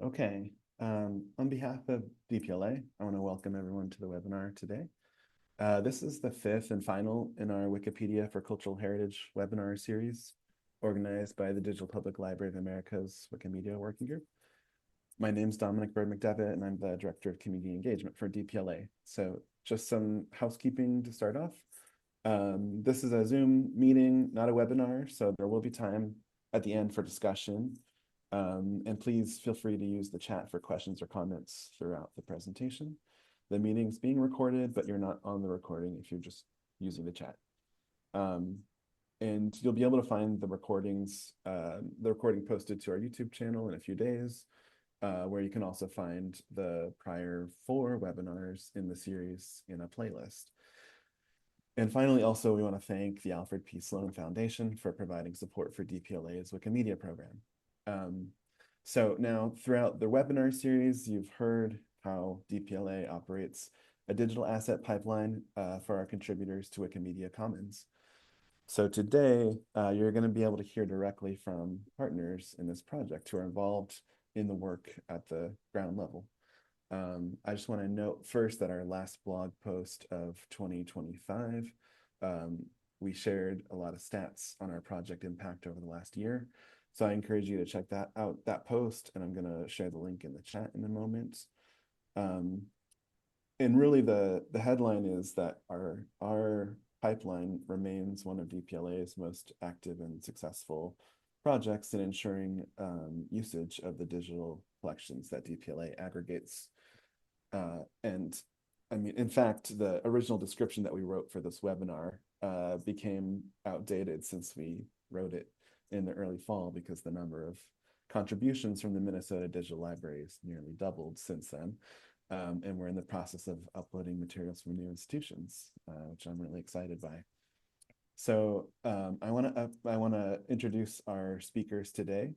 Okay, on behalf of DPLA, I want to welcome everyone to the webinar today. This is the fifth and final in our Wikipedia for Cultural Heritage webinar series, organized by the Digital Public Library of America's Wikimedia Working Group. My name's Dominic Bird McDevitt, and I'm the Director of Community Engagement for DPLA. So just some housekeeping to start off. This is a Zoom meeting, not a webinar, so there will be time at the end for discussion. And please feel free to use the chat for questions or comments throughout the presentation. The meeting's being recorded, but you're not on the recording if you're just using the chat. And you'll be able to find the recording posted to our YouTube channel in a few days, where you can also find the prior 4 webinars in the series in a playlist. And finally, also, we want to thank the Alfred P. Sloan Foundation for providing support for DPLA's Wikimedia program. So now throughout the webinar series, you've heard how DPLA operates a digital asset pipeline for our contributors to Wikimedia Commons. So today, you're going to be able to hear directly from partners in this project who are involved in the work at the ground level. I just want to note first that our last blog post of 2025, we shared a lot of stats on our project impact over the last year. So I encourage you to check that out, that post, and I'm going to share the link in the chat in a moment. And really the headline is that our pipeline remains one of DPLA's most active and successful projects in ensuring usage of the digital collections that DPLA aggregates. And I mean, in fact, the original description that we wrote for this webinar became outdated since we wrote it in the early fall, because the number of contributions from the Minnesota Digital Library has nearly doubled since then. And we're in the process of uploading materials from new institutions, which I'm really excited by. So I want to introduce our speakers today.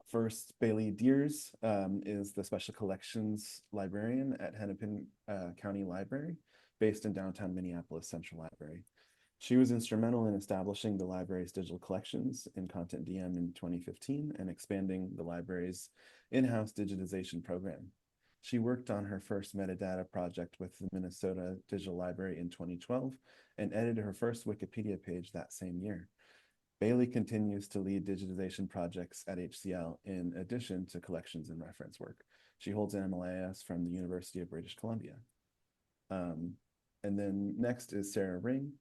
First, Bailey Diers is the Special Collections Librarian at Hennepin County Library, based in downtown Minneapolis Central Library. She was instrumental in establishing the library's digital collections in Content DM in 2015 and expanding the library's in-house digitization program. She worked on her first metadata project with the Minnesota Digital Library in 2012 and edited her first Wikipedia page that same year. Bailey continues to lead digitization projects at HCL in addition to collections and reference work. She holds an MLIS from the University of British Columbia. And then next is Sara Ring.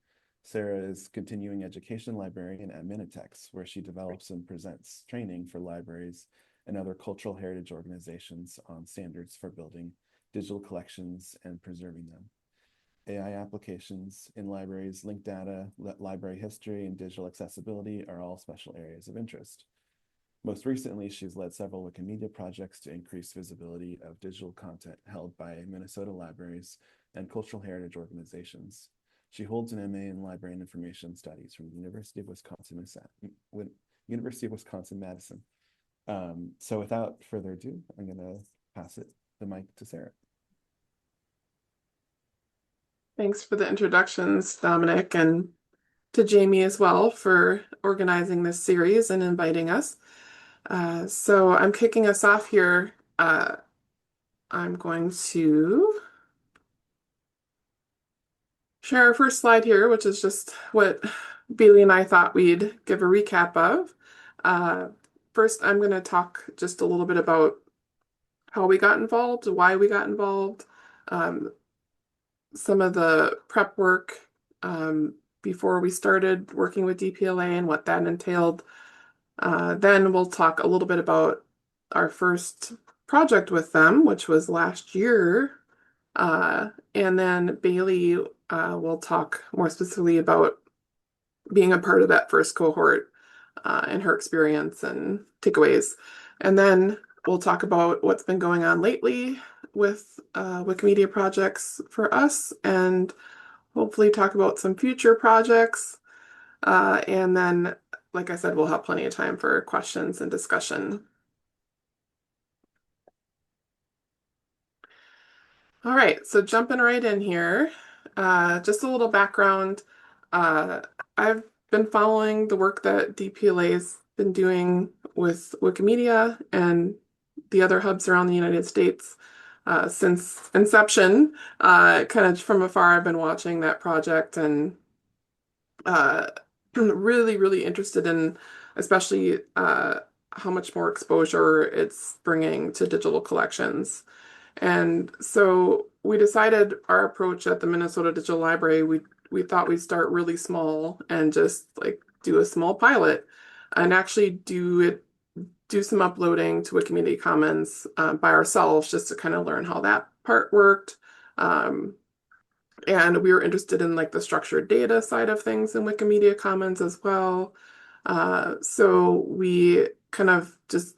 Sara is continuing education librarian at Minitex, where she develops and presents training for libraries and other cultural heritage organizations on standards for building digital collections and preserving them. AI applications in libraries, linked data, library history, and digital accessibility are all special areas of interest. Most recently, she's led several Wikimedia projects to increase visibility of digital content held by Minnesota libraries and cultural heritage organizations. She holds an MA in Library and Information Studies from the University of Wisconsin-Madison. So without further ado, I'm going to pass the mic to Sara. Thanks for the introductions, Dominic, and to Jamie as well for organizing this series and inviting us. So I'm kicking us off here. I'm going to share our first slide here, which is just what Bailey and I thought we'd give a recap of. First, I'm going to talk just a little bit about how we got involved, why we got involved, some of the prep work before we started working with DPLA and what that entailed. Then we'll talk a little bit about our first project with them, which was last year. And then Bailey will talk more specifically about being a part of that first cohort and her experience and takeaways. And then we'll talk about what's been going on lately with Wikimedia projects for us, and hopefully talk about some future projects. And then, like I said, we'll have plenty of time for questions and discussion. All right, so jumping right in here, just a little background. I've been following the work that DPLA's been doing with Wikimedia and the other hubs around the United States since inception. Kind of from afar, I've been watching that project and uh, really, really interested in, especially how much more exposure it's bringing to digital collections. And so we decided our approach at the Minnesota Digital Library, we thought we'd start really small and just like do a small pilot and actually do some uploading to Wikimedia Commons by ourselves just to kind of learn how that part worked. Um, and we were interested in like the structured data side of things in Wikimedia Commons as well. So we kind of just,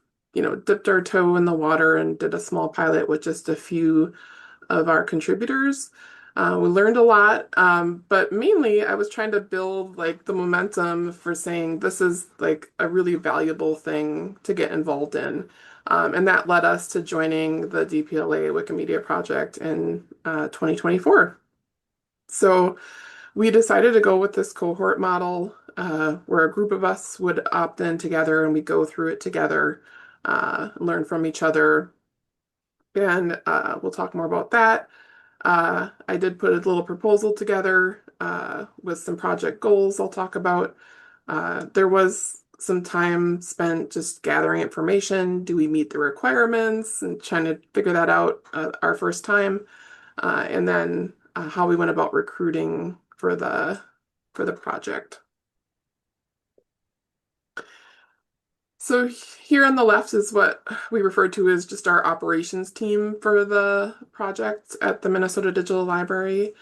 dipped our toe in the water and did a small pilot with just a few of our contributors. We learned a lot, but mainly I was trying to build like the momentum for saying this is like a really valuable thing to get involved in. And that led us to joining the DPLA Wikimedia project in 2024. So we decided to go with this cohort model where a group of us would opt in together and we go through it together, learn from each other, and we'll talk more about that. I did put a little proposal together with some project goals I'll talk about. There was some time spent just gathering information. Do we meet the requirements and trying to figure that out our first time? And then how we went about recruiting for the project. So here on the left is what we refer to as just our operations team for the project at the Minnesota Digital Library.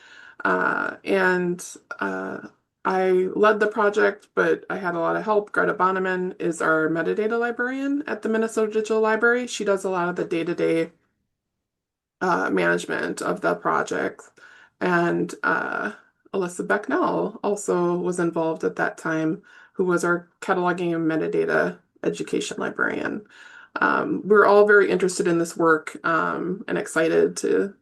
And I led the project, but I had a lot of help. Greta Bonneman is our metadata librarian at the Minnesota Digital Library. She does a lot of the day-to-day management of the project. And Alyssa Becknell also was involved at that time, who was our cataloging and metadata education librarian. We're all very interested in this work and excited to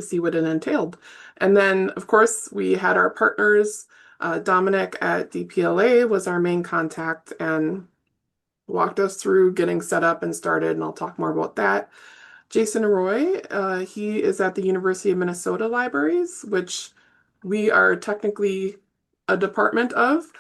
see what it entailed. And then, of course, we had our partners. Dominic at DPLA was our main contact and walked us through getting set up and started, and I'll talk more about that. Jason Roy, he is at the University of Minnesota Libraries, which we are technically a department of,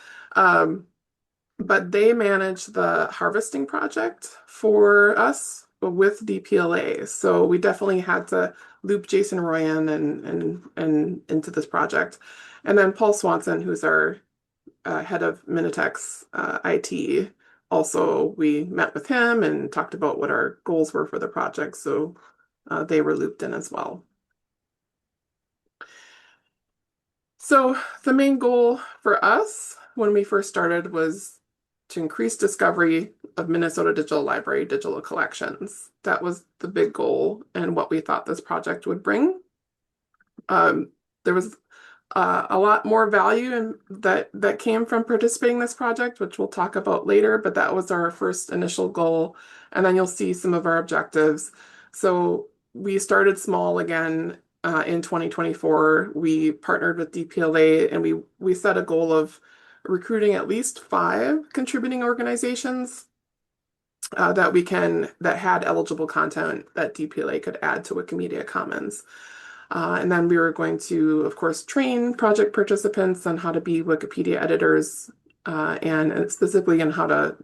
but they manage the harvesting project for us with DPLA. So we definitely had to loop Jason Roy in and into this project. And then Paul Swanson, who's our head of Minitex IT. Also, we met with him and talked about what our goals were for the project, so they were looped in as well. So the main goal for us when we first started was to increase discovery of Minnesota Digital Library digital collections. That was the big goal and what we thought this project would bring. There was a lot more value that came from participating in this project, which we'll talk about later, but that was our first initial goal. And then you'll see some of our objectives. So we started small again in 2024. We partnered with DPLA and we set a goal of recruiting at least 5 contributing organizations that had eligible content that DPLA could add to Wikimedia Commons. And then we were going to, of course, train project participants on how to be Wikipedia editors and specifically on how to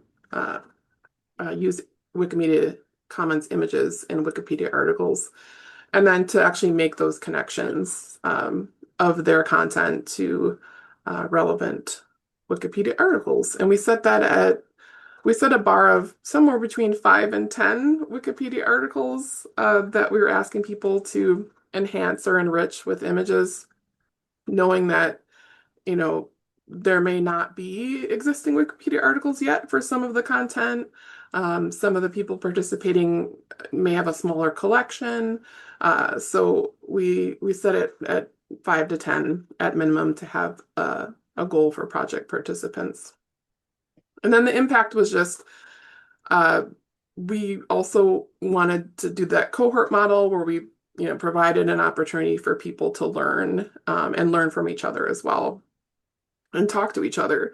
use Wikimedia Commons images in Wikipedia articles, and then to actually make those connections of their content to relevant Wikipedia articles. And we set a bar of somewhere between 5 and 10 Wikipedia articles that we were asking people to enhance or enrich with images, knowing that, there may not be existing Wikipedia articles yet for some of the content. Some of the people participating may have a smaller collection. So we set it at 5 to 10 at minimum to have a goal for project participants. And then the impact was just, we also wanted to do that cohort model where we provided an opportunity for people to learn and learn from each other as well. and talk to each other.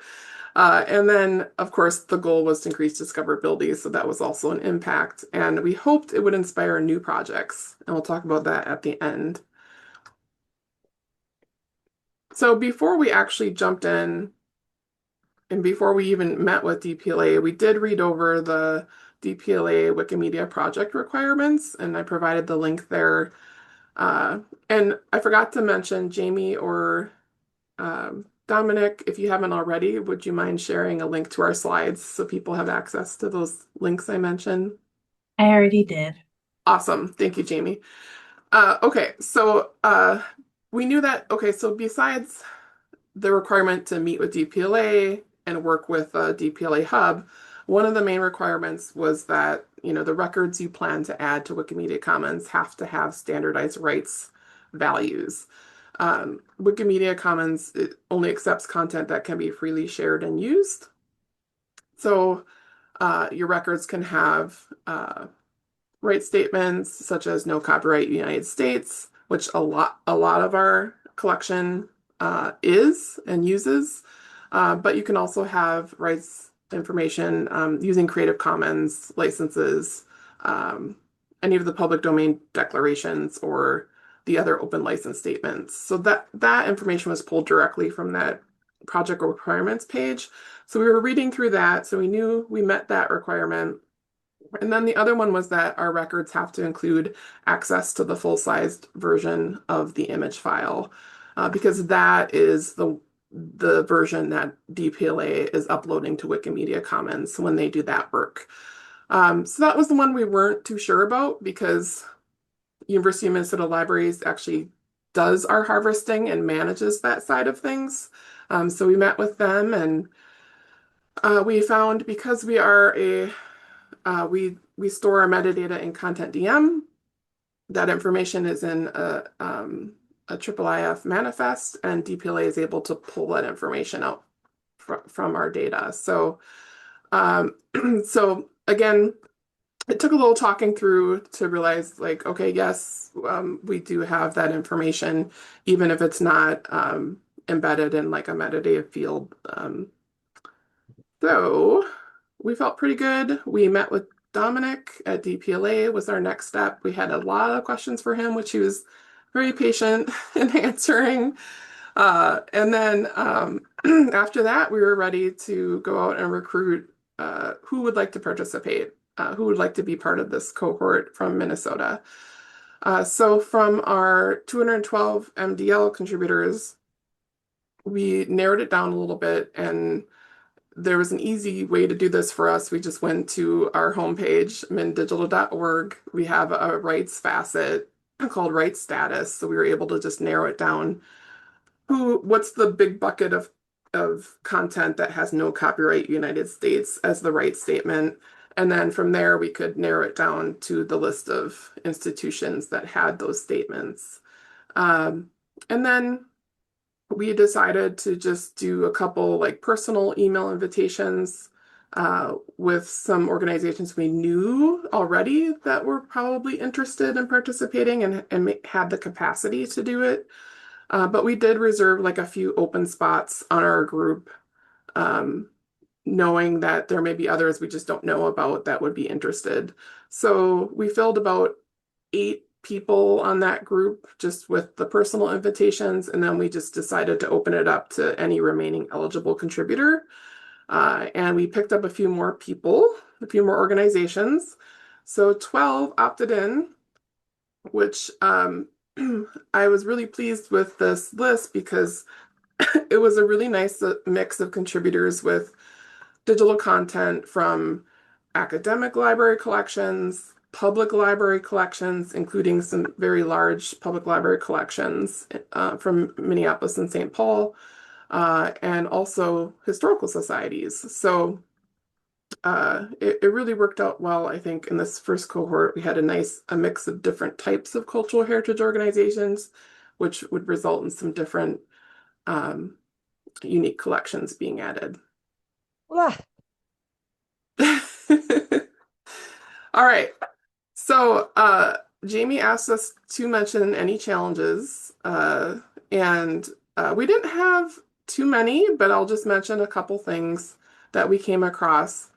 And then, of course, the goal was to increase discoverability, so that was also an impact. And we hoped it would inspire new projects, and we'll talk about that at the end. So before we actually jumped in, and before we even met with DPLA, we did read over the DPLA Wikimedia project requirements, and I provided the link there. Uh, and I forgot to mention, Jamie or Dominic, if you haven't already, would you mind sharing a link to our slides so people have access to those links I mentioned? I already did. Awesome. Thank you, Jamie. Okay, so we knew that, okay, so besides the requirement to meet with DPLA and work with a DPLA hub, one of the main requirements was that, the records you plan to add to Wikimedia Commons have to have standardized rights values. Wikimedia Commons only accepts content that can be freely shared and used. So your records can have right statements such as no copyright United States, which a lot of our collection is and uses. But you can also have rights information using Creative Commons licenses, any of the public domain declarations, or the other open license statements. So that information was pulled directly from that project requirements page. So we were reading through that, so we knew we met that requirement. And then the other one was that our records have to include access to the full-sized version of the image file, because that is the version that DPLA is uploading to Wikimedia Commons when they do that work. So that was the one we weren't too sure about, because University of Minnesota Libraries actually does our harvesting and manages that side of things. So we met with them, and we found, because we are we store our metadata in Content DM. That information is in a IIIF manifest, and DPLA is able to pull that information out from our data. So, so again, it took a little talking through to realize, like, okay, yes, we do have that information, even if it's not embedded in like a metadata field. So we felt pretty good. We met with Dominic at DPLA was our next step. We had a lot of questions for him, which he was very patient in answering. And then after that, we were ready to go out and recruit who would like to participate, who would like to be part of this cohort from Minnesota. So from our 212 MDL contributors, we narrowed it down a little bit, and there was an easy way to do this for us. We just went to our homepage, mindigital.org. We have a rights facet called rights status. So we were able to just narrow it down. What's the big bucket of content that has no copyright United States as the rights statement? And then from there, we could narrow it down to the list of institutions that had those statements. And then we decided to just do a couple like personal email invitations with some organizations we knew already that were probably interested in participating and had the capacity to do it. But we did reserve like a few open spots on our group, knowing that there may be others we just don't know about that would be interested. So we filled about 8 people on that group just with the personal invitations, and then we just decided to open it up to any remaining eligible contributor. And we picked up a few more people, a few more organizations. So 12 opted in, which I was really pleased with this list because it was a really nice mix of contributors with digital content from academic library collections, public library collections, including some very large public library collections from Minneapolis and St. Paul, and also historical societies. So it really worked out well, I think, in this first cohort. We had a mix of different types of cultural heritage organizations, which would result in some different unique collections being added. All right. So Jamie asked us to mention any challenges, and we didn't have too many, but I'll just mention a couple things that we came across.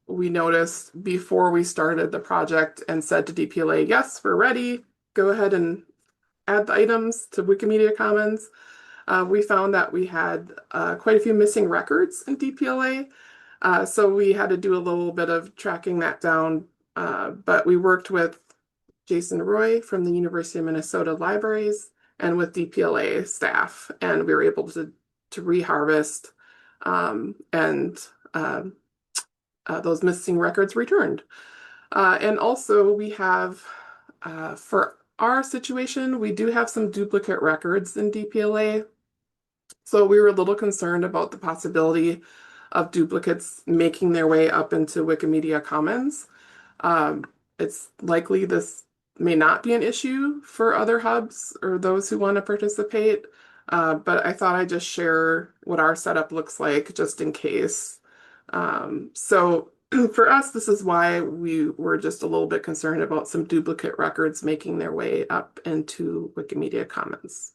We noticed before we started the project and said to DPLA, yes, we're ready. Go ahead and add the items to Wikimedia Commons. We found that we had quite a few missing records in DPLA. So we had to do a little bit of tracking that down. But we worked with Jason Roy from the University of Minnesota Libraries and with DPLA staff, and we were able to reharvest and those missing records returned. And also we have, for our situation, we do have some duplicate records in DPLA. So we were a little concerned about the possibility of duplicates making their way up into Wikimedia Commons. It's likely this may not be an issue for other hubs or those who want to participate, but I thought I'd just share what our setup looks like just in case. So for us, this is why we were just a little bit concerned about some duplicate records making their way up into Wikimedia Commons.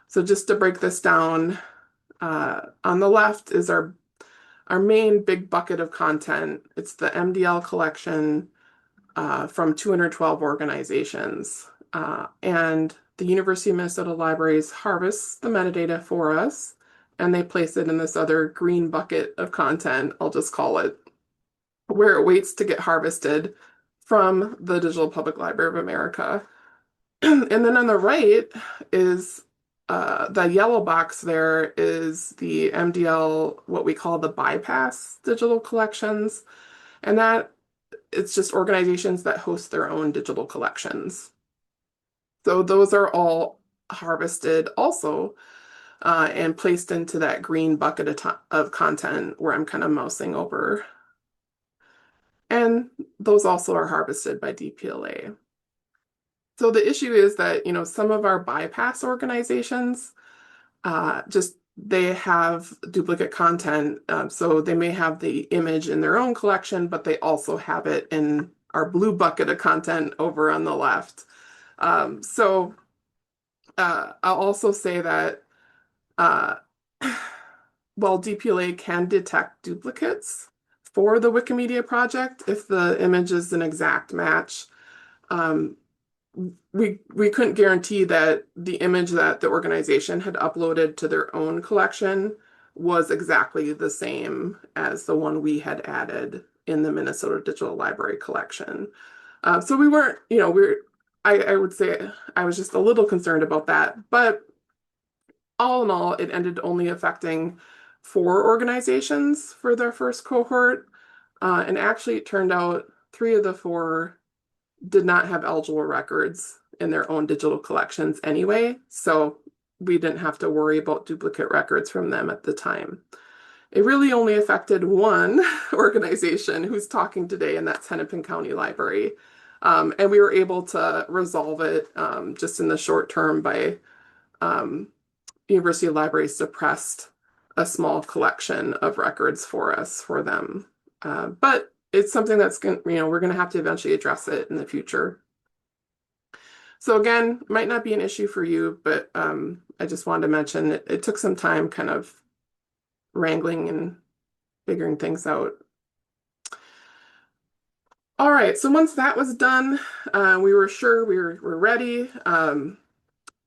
So just to break this down, on the left is our main big bucket of content. It's the MDL collection from 212 organizations. And the University of Minnesota Libraries harvests the metadata for us, and they place it in this other green bucket of content, I'll just call it, where it waits to get harvested from the Digital Public Library of America. And then on the right is the yellow box there is the MDL, what we call the bypass digital collections. And that it's just organizations that host their own digital collections. So those are all harvested also and placed into that green bucket of content where I'm kind of mousing over. And those also are harvested by DPLA. So the issue is that, some of our bypass organizations they have duplicate content. So they may have the image in their own collection, but they also have it in our blue bucket of content over on the left. So I'll also say that while DPLA can detect duplicates for the Wikimedia project, if the image is an exact match, we couldn't guarantee that the image that the organization had uploaded to their own collection was exactly the same as the one we had added in the Minnesota Digital Library collection. So we weren't, I would say I was just a little concerned about that, but all in all, it ended only affecting 4 organizations for their first cohort. And actually it turned out 3 of the 4 did not have eligible records in their own digital collections anyway, so we didn't have to worry about duplicate records from them at the time. It really only affected one organization who's talking today, and that's Hennepin County Library. And we were able to resolve it just in the short term by University Library suppressed a small collection of records for us for them. But it's something that's going, we're going to have to eventually address it in the future. So again, might not be an issue for you, but I just wanted to mention it took some time kind of wrangling and figuring things out. All right, so once that was done, we were sure we were ready.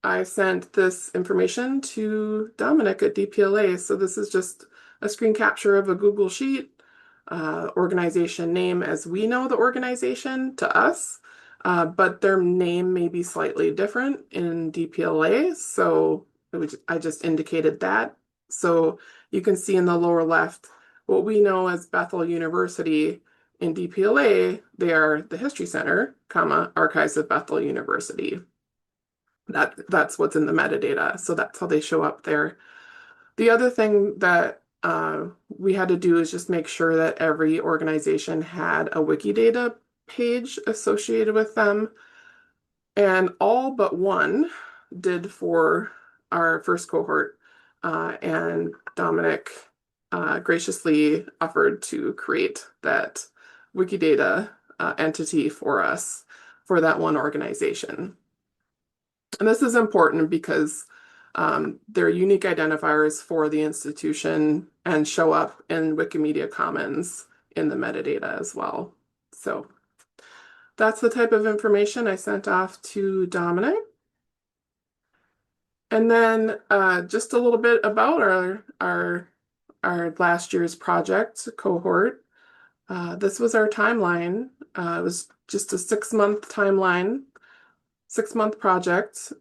I sent this information to Dominic at DPLA. So this is just a screen capture of a Google Sheet. Organization name as we know the organization to us, but their name may be slightly different in DPLA. So I just indicated that. So you can see in the lower left what we know as Bethel University. In DPLA, they are the History Center, Archives of Bethel University. That's what's in the metadata. So that's how they show up there. The other thing that we had to do is just make sure that every organization had a Wikidata page associated with them. And all but one did for our first cohort. And Dominic graciously offered to create that Wikidata entity for us for that one organization. And this is important because They're unique identifiers for the institution and show up in Wikimedia Commons in the metadata as well. So that's the type of information I sent off to Dominic. And then just a little bit about our last year's project cohort. This was our timeline. It was just a 6-month timeline, 6-month project.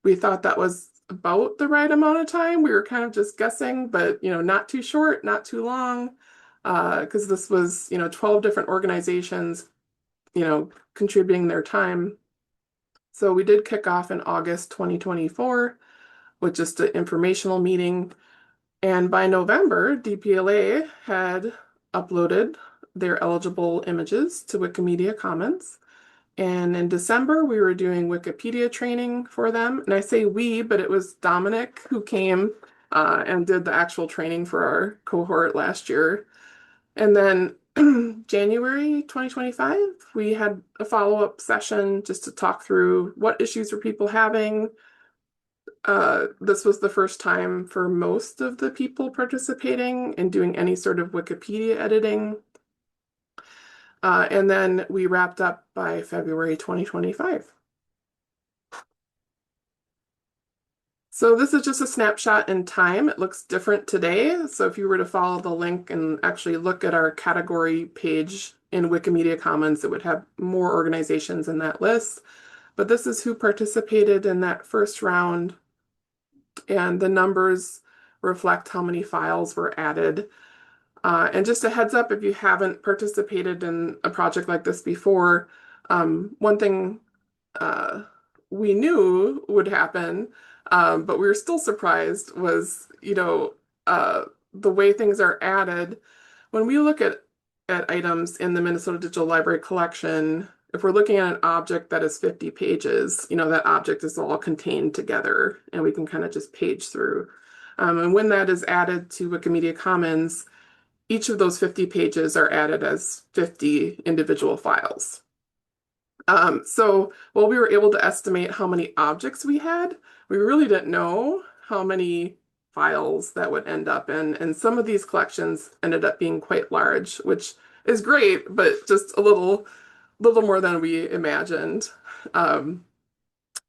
We thought that was about the right amount of time. We were kind of just guessing, but not too short, not too long, because this was 12 different organizations, contributing their time. So we did kick off in August 2024 with just an informational meeting. And by November, DPLA had uploaded their eligible images to Wikimedia Commons. And in December, we were doing Wikipedia training for them. And I say we, but it was Dominic who came and did the actual training for our cohort last year. And then January 2025, we had a follow-up session just to talk through what issues were people having. This was the first time for most of the people participating in doing any sort of Wikipedia editing. And then we wrapped up by February 2025. So this is just a snapshot in time. It looks different today. So if you were to follow the link and actually look at our category page in Wikimedia Commons, it would have more organizations in that list. But this is who participated in that first round. And the numbers reflect how many files were added. And just a heads up, if you haven't participated in a project like this before, one thing we knew would happen, but we were still surprised was, the way things are added. When we look at items in the Minnesota Digital Library collection, if we're looking at an object that is 50 pages, that object is all contained together and we can kind of just page through. And when that is added to Wikimedia Commons, each of those 50 pages are added as 50 individual files. So while we were able to estimate how many objects we had, we really didn't know how many files that would end up in. And some of these collections ended up being quite large, which is great, but just a little more than we imagined.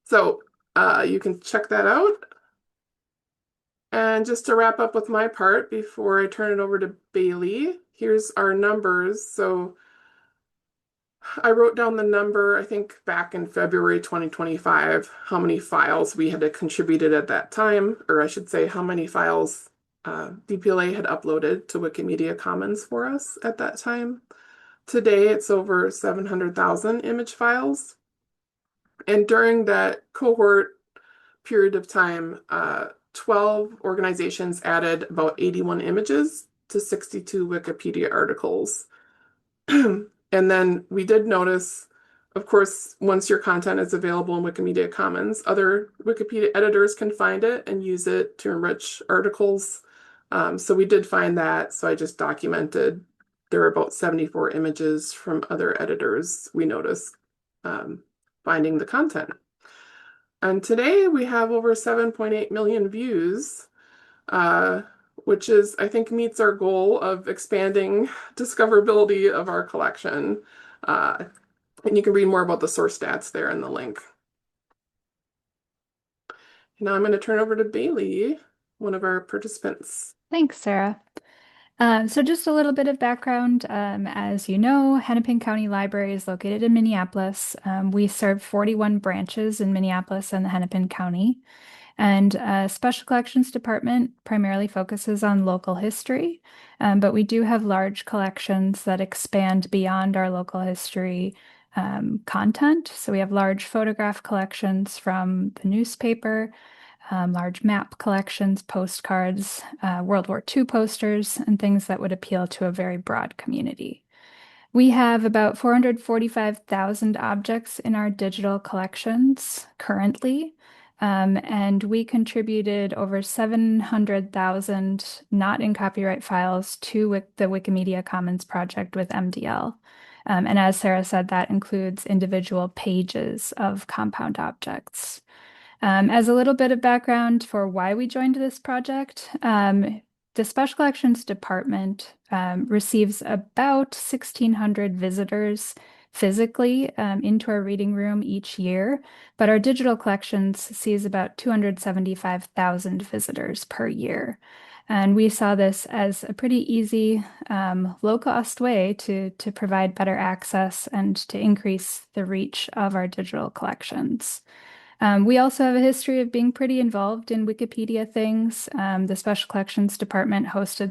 So you can check that out. And just to wrap up with my part before I turn it over to Bailey, here's our numbers. So I wrote down the number, I think back in February 2025, how many files we had contributed at that time, or I should say how many files DPLA had uploaded to Wikimedia Commons for us at that time. Today, it's over 700,000 image files. And during that cohort period of time, 12 organizations added about 81 images to 62 Wikipedia articles. And then we did notice, of course, once your content is available in Wikimedia Commons, other Wikipedia editors can find it and use it to enrich articles. So we did find that. So I just documented there were about 74 images from other editors we noticed finding the content. And today we have over 7.8 million views, which is, I think, meets our goal of expanding discoverability of our collection. And you can read more about the source stats there in the link. Now I'm going to turn over to Bailey, one of our participants. Thanks, Sarah. So just a little bit of background. As you know, Hennepin County Library is located in Minneapolis. We serve 41 branches in Minneapolis and the Hennepin County. And Special Collections Department primarily focuses on local history, but we do have large collections that expand beyond our local history content. So we have large photograph collections from the newspaper, large map collections, postcards, World War II posters, and things that would appeal to a very broad community. We have about 445,000 objects in our digital collections currently, and we contributed over 700,000 not in copyright files to the Wikimedia Commons project with MDL. And as Sarah said, that includes individual pages of compound objects. As a little bit of background for why we joined this project, the Special Collections Department receives about 1,600 visitors physically into our reading room each year, but our digital collections sees about 275,000 visitors per year. And we saw this as a pretty easy, low-cost way to provide better access and to increase the reach of our digital collections. We also have a history of being pretty involved in Wikipedia things. The Special Collections Department hosted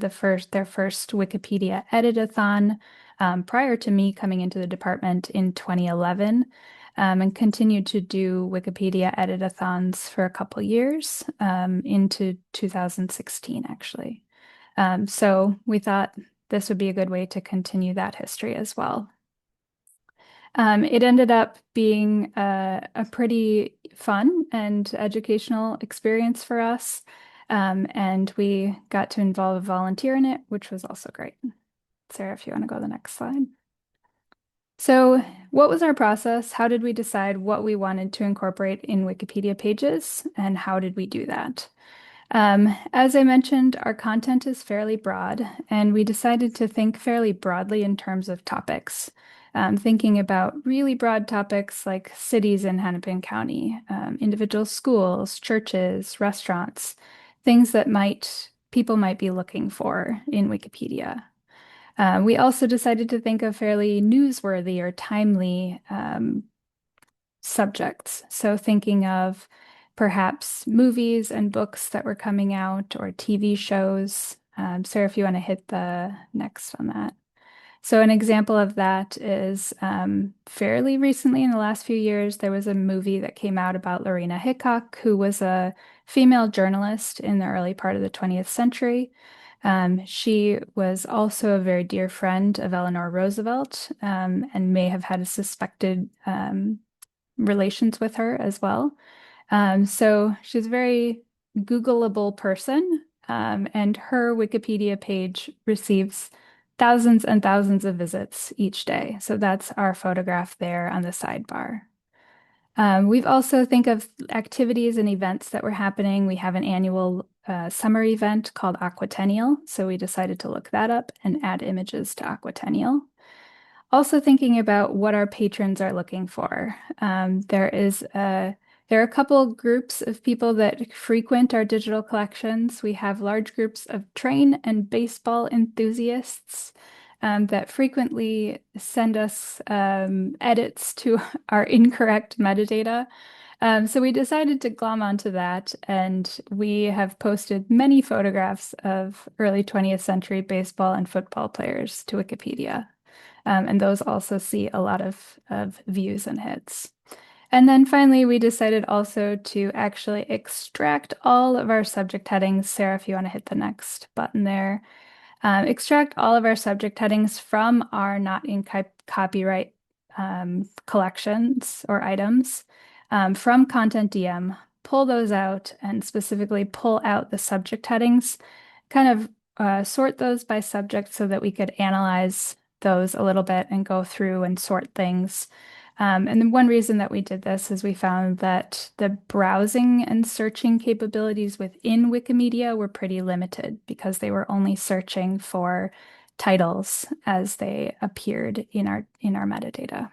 their first Wikipedia edit-a-thon prior to me coming into the department in 2011, and continued to do Wikipedia edit-a-thons for a couple years into 2016, actually. So we thought this would be a good way to continue that history as well. It ended up being a pretty fun and educational experience for us. And we got to involve a volunteer in it, which was also great. Sarah, if you want to go to the next slide. So what was our process? How did we decide what we wanted to incorporate in Wikipedia pages, and how did we do that? As I mentioned, our content is fairly broad, and we decided to think fairly broadly in terms of topics. Thinking about really broad topics like cities in Hennepin County, individual schools, churches, restaurants, things that people might be looking for in Wikipedia. We also decided to think of fairly newsworthy or timely subjects. So thinking of perhaps movies and books that were coming out or TV shows. Sarah, if you want to hit the next on that. So an example of that is fairly recently in the last few years, there was a movie that came out about Lorena Hickok, who was a female journalist in the early part of the 20th century. She was also a very dear friend of Eleanor Roosevelt, and may have had a suspected relations with her as well. So she's a very Googleable person, and her Wikipedia page receives thousands and thousands of visits each day. So that's our photograph there on the sidebar. We've also think of activities and events that were happening. We have an annual summer event called Aquatennial, so we decided to look that up and add images to Aquatennial. Also thinking about what our patrons are looking for. There are a couple groups of people that frequent our digital collections. We have large groups of train and baseball enthusiasts that frequently send us edits to our incorrect metadata. So we decided to glom onto that, and we have posted many photographs of early 20th century baseball and football players to Wikipedia. And those also see a lot of views and hits. And then finally, we decided also to actually extract all of our subject headings. Sarah, if you want to hit the next button there. Extract all of our subject headings from our not in copyright collections or items from Content DM, pull those out, and specifically pull out the subject headings, kind of sort those by subject so that we could analyze those a little bit and go through and sort things. And then one reason that we did this is we found that the browsing and searching capabilities within Wikimedia were pretty limited because they were only searching for titles as they appeared in our metadata.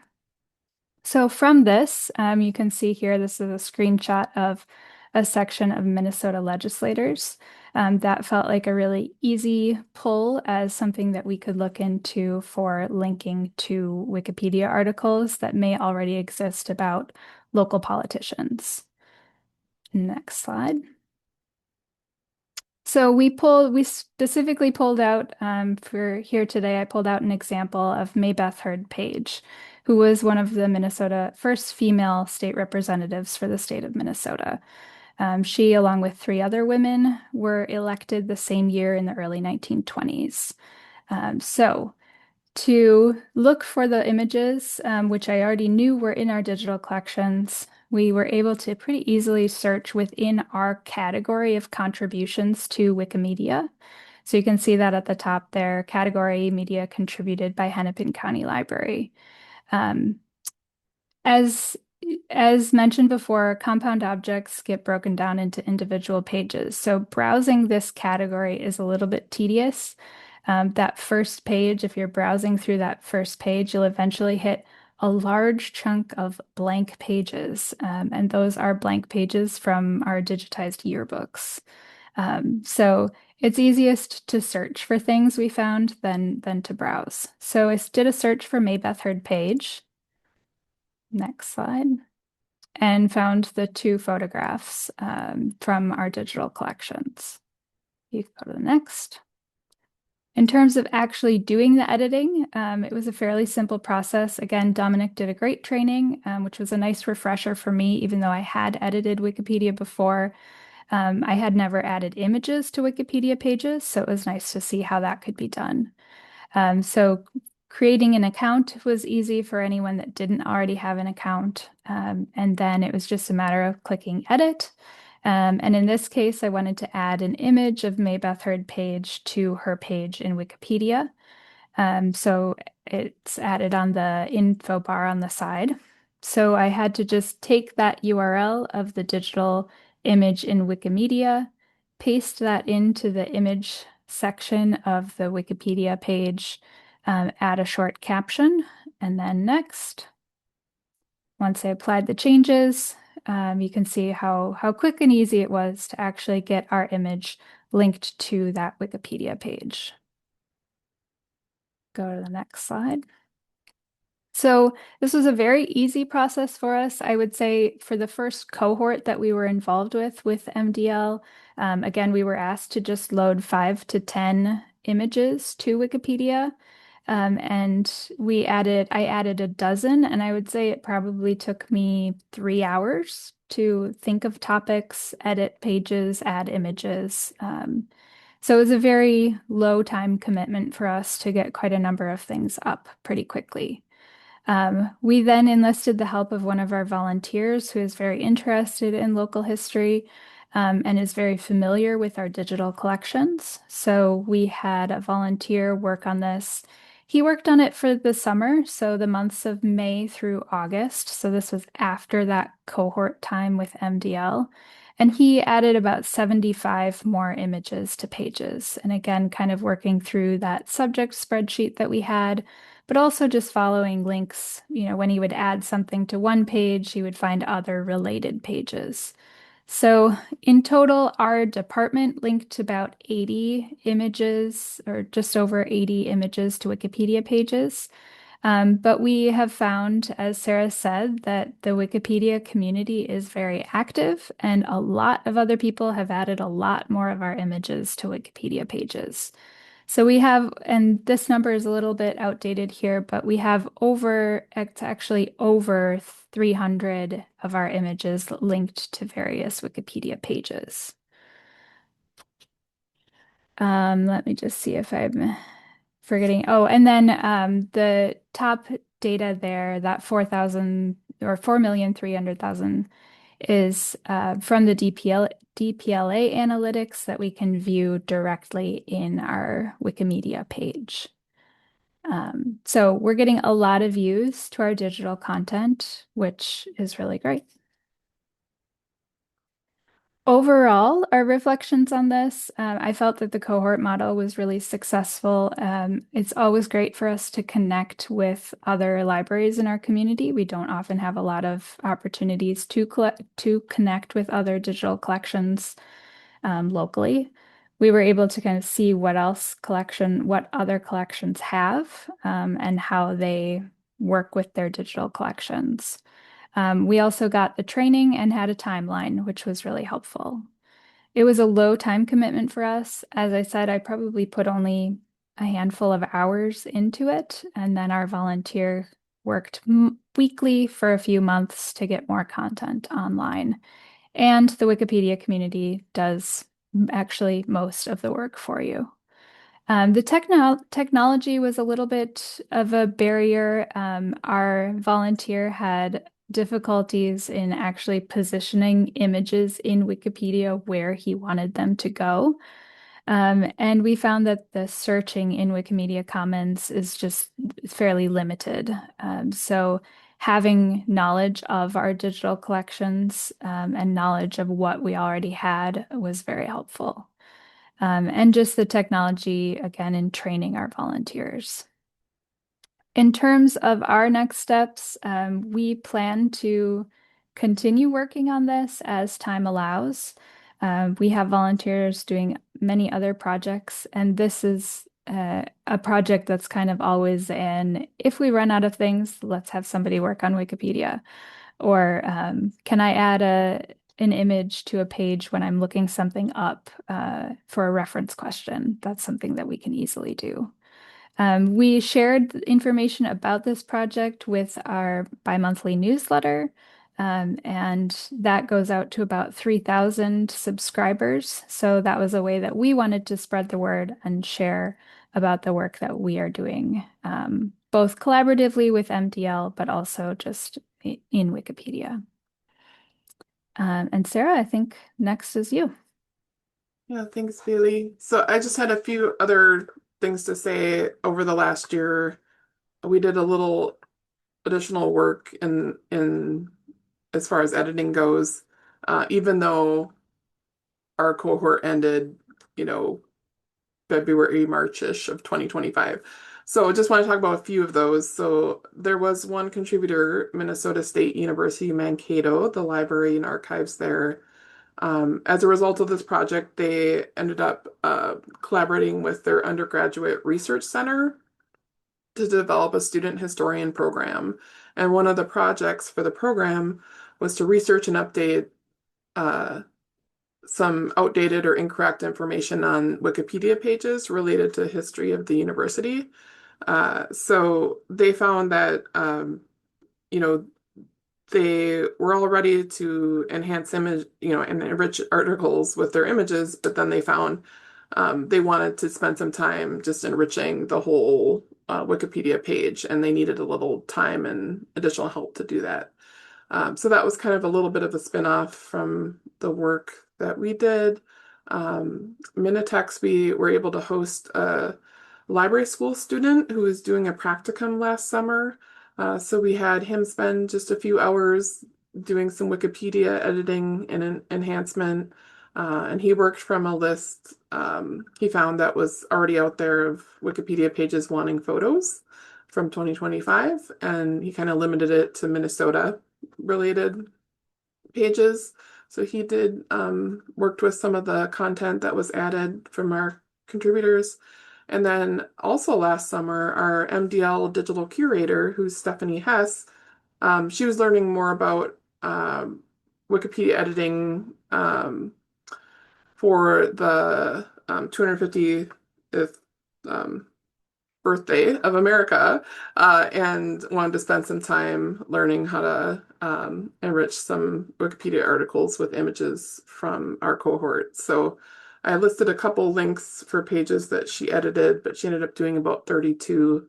So from this, you can see here, this is a screenshot of a section of Minnesota legislators. That felt like a really easy pull as something that we could look into for linking to Wikipedia articles that may already exist about local politicians. Next slide. So we specifically pulled out for here today, I pulled out an example of Maybeth Heard Page, who was one of the Minnesota first female state representatives for the state of Minnesota. She, along with 3 other women, were elected the same year in the early 1920s. So to look for the images, which I already knew were in our digital collections, we were able to pretty easily search within our category of contributions to Wikimedia. So you can see that at the top there, category media contributed by Hennepin County Library. As as mentioned before, compound objects get broken down into individual pages. So browsing this category is a little bit tedious. That first page, if you're browsing through that first page, you'll eventually hit a large chunk of blank pages. And those are blank pages from our digitized yearbooks. So it's easiest to search for things we found than to browse. So I did a search for Maybeth Heard page. Next slide. And found the two photographs from our digital collections. You can go to the next. In terms of actually doing the editing, it was a fairly simple process. Again, Dominic did a great training, which was a nice refresher for me, even though I had edited Wikipedia before. I had never added images to Wikipedia pages, so it was nice to see how that could be done. So creating an account was easy for anyone that didn't already have an account. And then it was just a matter of clicking edit. And in this case, I wanted to add an image of Maybeth Heard page to her page in Wikipedia. So it's added on the info bar on the side. So I had to just take that URL of the digital image in Wikimedia, paste that into the image section of the Wikipedia page, add a short caption, and then next. Once I applied the changes, you can see how quick and easy it was to actually get our image linked to that Wikipedia page. Go to the next slide. So this was a very easy process for us. I would say for the first cohort that we were involved with MDL, again, we were asked to just load 5 to 10 images to Wikipedia. And I added a dozen, and I would say it probably took me 3 hours to think of topics, edit pages, add images. So it was a very low time commitment for us to get quite a number of things up pretty quickly. We then enlisted the help of one of our volunteers who is very interested in local history and is very familiar with our digital collections. So we had a volunteer work on this. He worked on it for the summer, so the months of May through August. So this was after that cohort time with MDL. And he added about 75 more images to pages. And again, kind of working through that subject spreadsheet that we had, but also just following links. You know, when he would add something to one page, he would find other related pages. So in total, our department linked about 80 images or just over 80 images to Wikipedia pages. But we have found, as Sara said, that the Wikipedia community is very active and a lot of other people have added a lot more of our images to Wikipedia pages. So we have, and this number is a little bit outdated here, but we have it's actually over 300 of our images linked to various Wikipedia pages. Let me just see if I'm forgetting. Oh, and then the top data there, that 4,000 or 4,300,000 is from the DPLA analytics that we can view directly in our Wikimedia page. So we're getting a lot of views to our digital content, which is really great. Overall, our reflections on this, I felt that the cohort model was really successful. It's always great for us to connect with other libraries in our community. We don't often have a lot of opportunities to connect with other digital collections locally. We were able to kind of see what other collections have and how they work with their digital collections. We also got the training and had a timeline, which was really helpful. It was a low time commitment for us. As I said, I probably put only a handful of hours into it, and then our volunteer worked weekly for a few months to get more content online. And the Wikipedia community does actually most of the work for you. The technology was a little bit of a barrier. Our volunteer had difficulties in actually positioning images in Wikipedia where he wanted them to go. And we found that the searching in Wikimedia Commons is just fairly limited. So having knowledge of our digital collections and knowledge of what we already had was very helpful. And just the technology, again, in training our volunteers. In terms of our next steps, we plan to continue working on this as time allows. We have volunteers doing many other projects, and this is a project that's kind of always in, if we run out of things, let's have somebody work on Wikipedia. Or can I add an image to a page when I'm looking something up for a reference question? That's something that we can easily do. We shared information about this project with our bi-monthly newsletter, and that goes out to about 3,000 subscribers. So that was a way that we wanted to spread the word and share about the work that we are doing, both collaboratively with MDL, but also just in Wikipedia. And Sarah, I think next is you. Yeah, thanks, Bailey. So I just had a few other things to say. Over the last year, we did a little additional work in as far as editing goes, even though our cohort ended, February, March-ish of 2025. So I just want to talk about a few of those. So there was one contributor, Minnesota State University Mankato, the library and archives there. As a result of this project, they ended up collaborating with their undergraduate research center to develop a student historian program. And one of the projects for the program was to research and update some outdated or incorrect information on Wikipedia pages related to history of the university. So they found that, they were all ready to enhance image, and enrich articles with their images, but then they found they wanted to spend some time just enriching the whole Wikipedia page, and they needed a little time and additional help to do that. So that was kind of a little bit of a spin-off from the work that we did. Minitex, we were able to host a library school student who was doing a practicum last summer. So we had him spend just a few hours doing some Wikipedia editing and enhancement. And he worked from a list he found that was already out there of Wikipedia pages wanting photos from 2025. And he kind of limited it to Minnesota related pages. So he did worked with some of the content that was added from our contributors. And then also last summer, our MDL digital curator, who's Stephanie Hess, she was learning more about Wikipedia editing for the 250th birthday of America, and wanted to spend some time learning how to enrich some Wikipedia articles with images from our cohort. So I listed a couple links for pages that she edited, but she ended up doing about 32,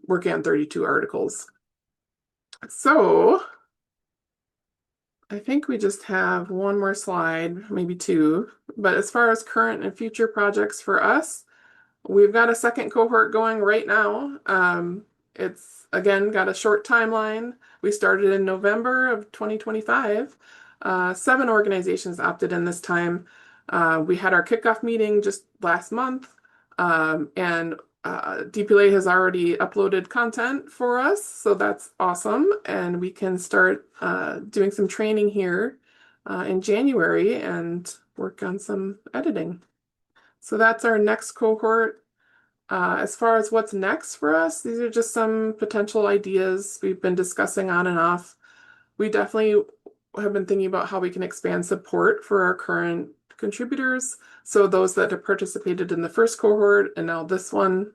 working on 32 articles. So I think we just have one more slide, maybe two. But as far as current and future projects for us, we've got a second cohort going right now. It's, again, got a short timeline. We started in November of 2025. 7 organizations opted in this time. We had our kickoff meeting just last month, and DPLA has already uploaded content for us, so that's awesome. And we can start doing some training here in January and work on some editing. So that's our next cohort. As far as what's next for us, these are just some potential ideas we've been discussing on and off. We definitely have been thinking about how we can expand support for our current contributors. So those that have participated in the first cohort and now this one,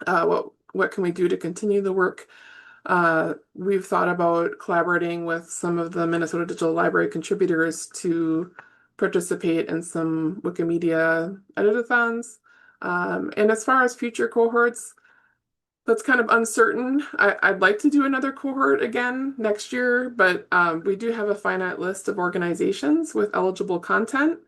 what can we do to continue the work? We've thought about collaborating with some of the Minnesota Digital Library contributors to participate in some Wikimedia editathons. And as far as future cohorts, that's kind of uncertain. I'd like to do another cohort again next year, but we do have a finite list of organizations with eligible content.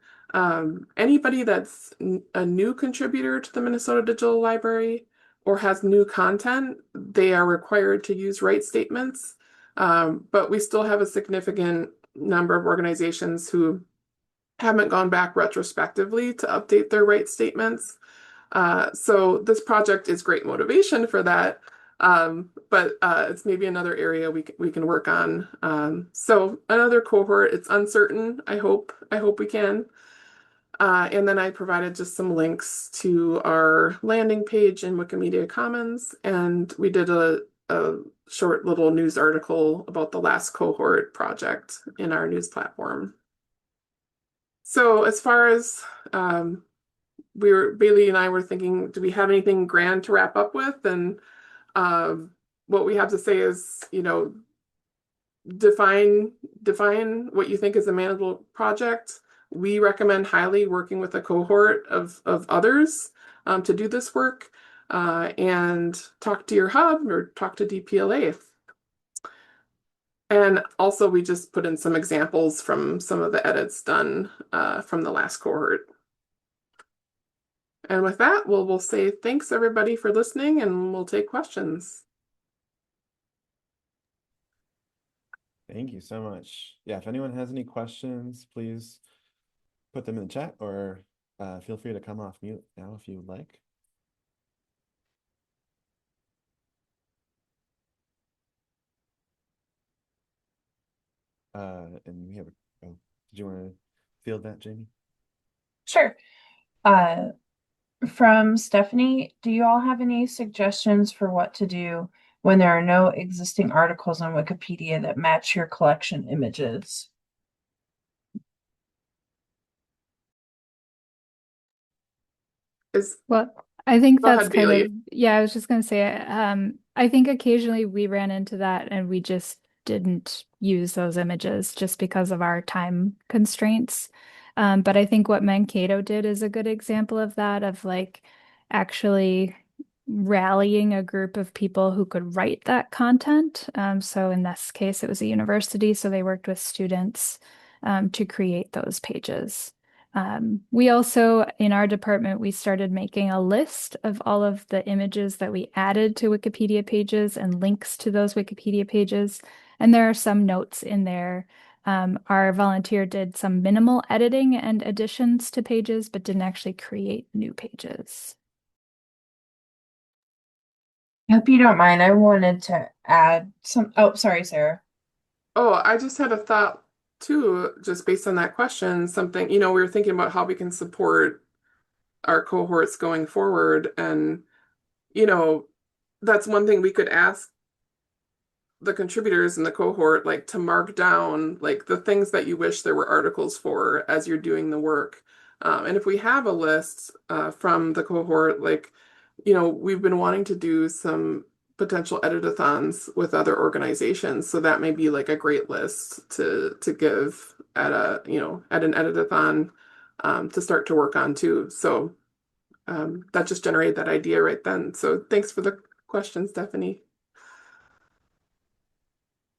Anybody that's a new contributor to the Minnesota Digital Library or has new content, they are required to use right statements. But we still have a significant number of organizations who haven't gone back retrospectively to update their right statements. So this project is great motivation for that. But it's maybe another area we can work on. So another cohort, it's uncertain. I hope we can. And then I provided just some links to our landing page in Wikimedia Commons, and we did a short little news article about the last cohort project in our news platform. So as far as Bailey and I were thinking, do we have anything grand to wrap up with? And what we have to say is, define what you think is a manageable project. We recommend highly working with a cohort of others to do this work, and talk to your hub or talk to DPLA. And also, we just put in some examples from some of the edits done from the last cohort. And with that, we'll say thanks everybody for listening, and we'll take questions. Thank you so much. Yeah, if anyone has any questions, please put them in the chat, or feel free to come off mute now if you would like. And we have did you want to field that, Jamie? Sure. From Stephanie, do you all have any suggestions for what to do when there are no existing articles on Wikipedia that match your collection images? Well, I think Go that's ahead, kind Bailey. of, yeah, I was just going to say, I think occasionally we ran into that and we just didn't use those images just because of our time constraints. But I think what Mankato did is a good example of that, of like actually rallying a group of people who could write that content. So in this case, it was a university, so they worked with students to create those pages. We also, in our department, we started making a list of all of the images that we added to Wikipedia pages and links to those Wikipedia pages. And there are some notes in there. Our volunteer did some minimal editing and additions to pages, but didn't actually create new pages. I hope you don't mind. I wanted to add some. Oh, sorry, Sarah. Oh, I just had a thought too, just based on that question, something, we were thinking about how we can support our cohorts going forward. And, that's one thing we could ask the contributors in the cohort, like to mark down like the things that you wish there were articles for as you're doing the work. And if we have a list from the cohort, like, we've been wanting to do some potential editathons with other organizations. So that may be like a great list to give at at an editathon to start to work on too. So that just generated that idea right then. So thanks for the question, Stephanie.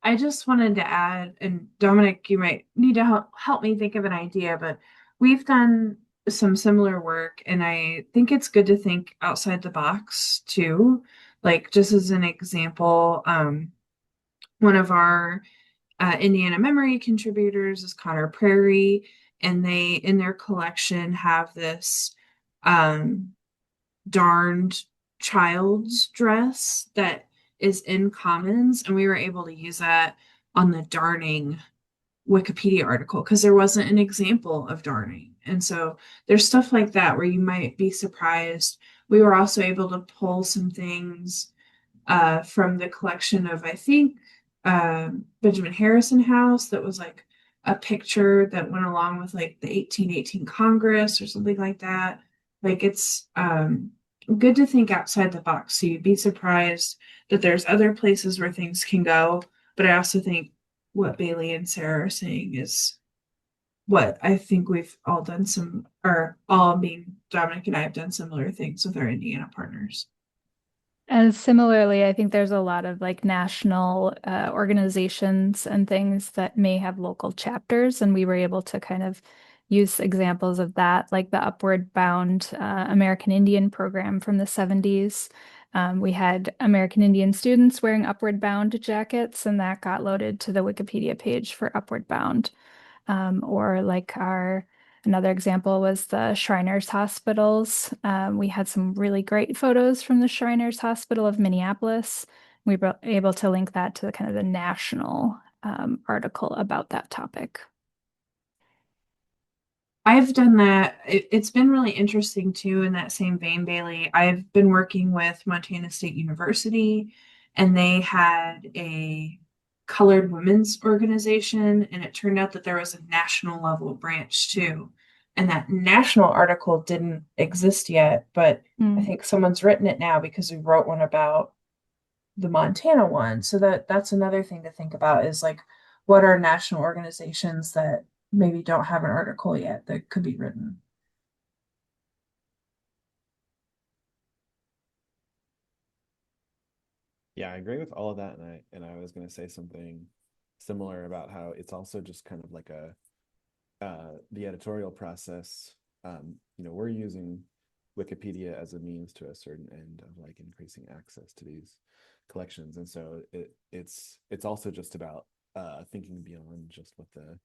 I just wanted to add, and Dominic, you might need to help me think of an idea, but we've done some similar work, and I think it's good to think outside the box too. Like, just as an example, one of our Indiana memory contributors is Connor Prairie, and they, in their collection, have this darned child's dress that is in Commons, and we were able to use that on the darning Wikipedia article because there wasn't an example of darning. And so there's stuff like that where you might be surprised. We were also able to pull some things from the collection of, I think, Benjamin Harrison House, that was like a picture that went along with like the 1818 Congress or something like that. Like, it's good to think outside the box. So you'd be surprised that there's other places where things can go. But I also think what Bailey and Sarah are saying is what I think we've all done Dominic and I have done similar things with our Indiana partners. And similarly, I think there's a lot of like national organizations and things that may have local chapters, and we were able to kind of use examples of that, like the Upward Bound American Indian program from the 70s. We had American Indian students wearing Upward Bound jackets, and that got loaded to the Wikipedia page for Upward Bound. Or like another example was the Shriners Hospitals. We had some really great photos from the Shriners Hospital of Minneapolis. We were able to link that to the kind of the national article about that topic. I've done that. It's been really interesting too, in that same vein, Bailey. I've been working with Montana State University, and they had a colored women's organization, and it turned out that there was a national level branch too. And that national article didn't exist yet, but I think someone's written it now because we wrote one about the Montana one. So that's another thing to think about, is like, what are national organizations that maybe don't have an article yet that could be written. Yeah, I agree with all of that, and I was going to say something similar about how it's also just kind of like a the editorial process. We're using Wikipedia as a means to a certain end of like increasing access to these collections, and so it's also just about thinking beyond just what the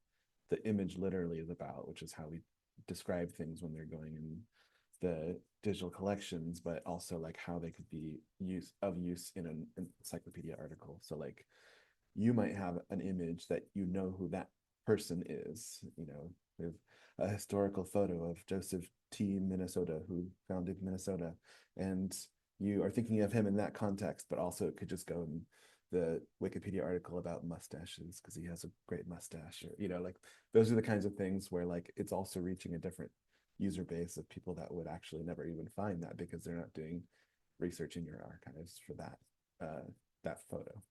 image literally is about, which is how we describe things when they're going in the digital collections, but also like how they could be of use in an encyclopedia article. So like you might have an image that you know who that person is. We have a historical photo of Joseph T. Minnesota, who founded Minnesota, and you are thinking of him in that context, but also it could just go in the Wikipedia article about mustaches because he has a great mustache, or like those are the kinds of things where like it's also reaching a different user base of people that would actually never even find that because they're not doing research in your archives for that photo.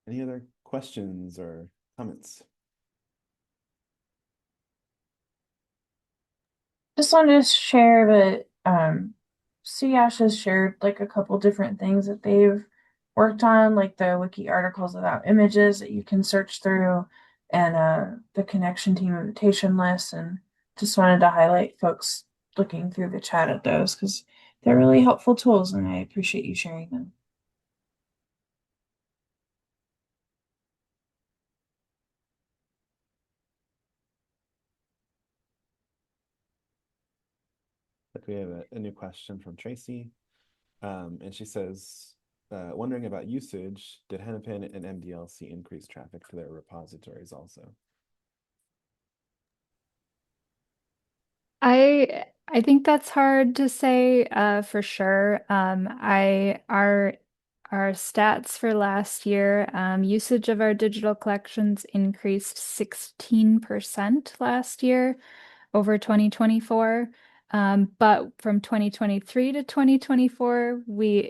Any other questions or comments? Just wanted to share that CASH has shared like a couple different things that they've worked on, like the wiki articles without images that you can search through, and the connection team invitation list. And just wanted to highlight folks looking through the chat at those because they're really helpful tools, and I appreciate you sharing them. Like we have a new question from Tracy, and she says, wondering about usage, did Hennepin and MDLC increase traffic to their repositories also? I think that's hard to say for sure. Our stats for last year, usage of our digital collections increased 16% last year over 2024. But from 2023 to 2024,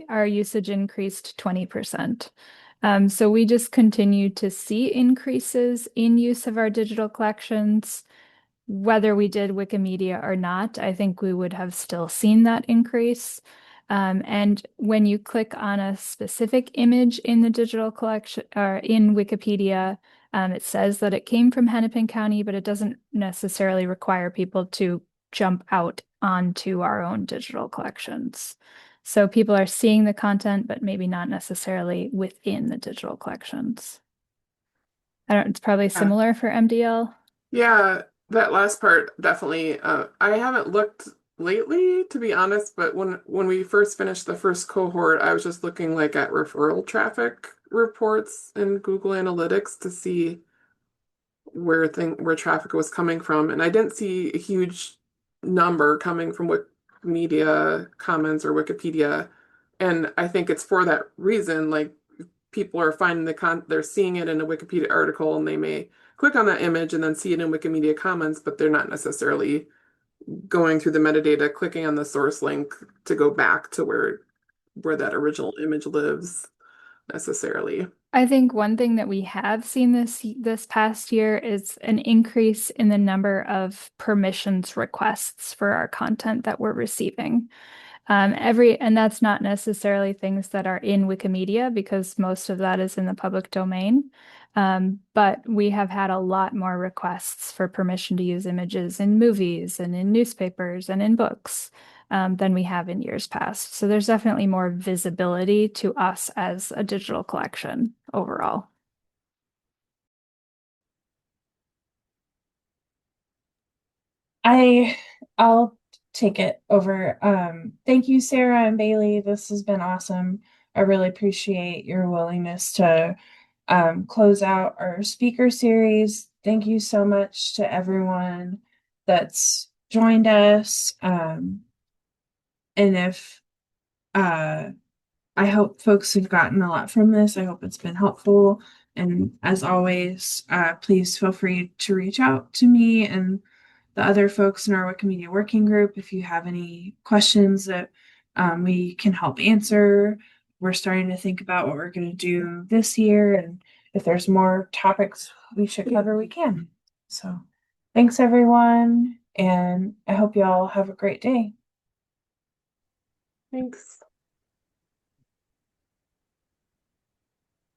our usage increased 20%. So we just continue to see increases in use of our digital collections. Whether we did Wikimedia or not, I think we would have still seen that increase. And when you click on a specific image in the digital collection or in Wikipedia, it says that it came from Hennepin County, but it doesn't necessarily require people to jump out onto our own digital collections. So people are seeing the content, but maybe not necessarily within the digital collections. It's probably similar for MDL. Yeah, that last part definitely. I haven't looked lately, to be honest, but when we first finished the first cohort, I was just looking like at referral traffic reports in Google Analytics to see where traffic was coming from, and I didn't see a huge number coming from Wikimedia Commons or Wikipedia, and I think it's for that reason. Like people are finding they're seeing it in a Wikipedia article, and they may click on that image and then see it in Wikimedia Commons, but they're not necessarily going through the metadata, clicking on the source link to go back to where that original image lives necessarily. I think one thing that we have seen this past year is an increase in the number of permissions requests for our content that we're receiving. And that's not necessarily things that are in Wikimedia because most of that is in the public domain. But we have had a lot more requests for permission to use images in movies and in newspapers and in books than we have in years past. So there's definitely more visibility to us as a digital collection overall. I'll take it over. Thank you, Sarah and Bailey. This has been awesome. I really appreciate your willingness to close out our speaker series. Thank you so much to everyone that's joined us. And if I hope folks have gotten a lot from this. I hope it's been helpful. And as always, please feel free to reach out to me and the other folks in our Wikimedia working group if you have any questions that we can help answer. We're starting to think about what we're going to do this year, and if there's more topics we should cover, we can. So thanks, everyone, and I hope you all have a great day. Thanks.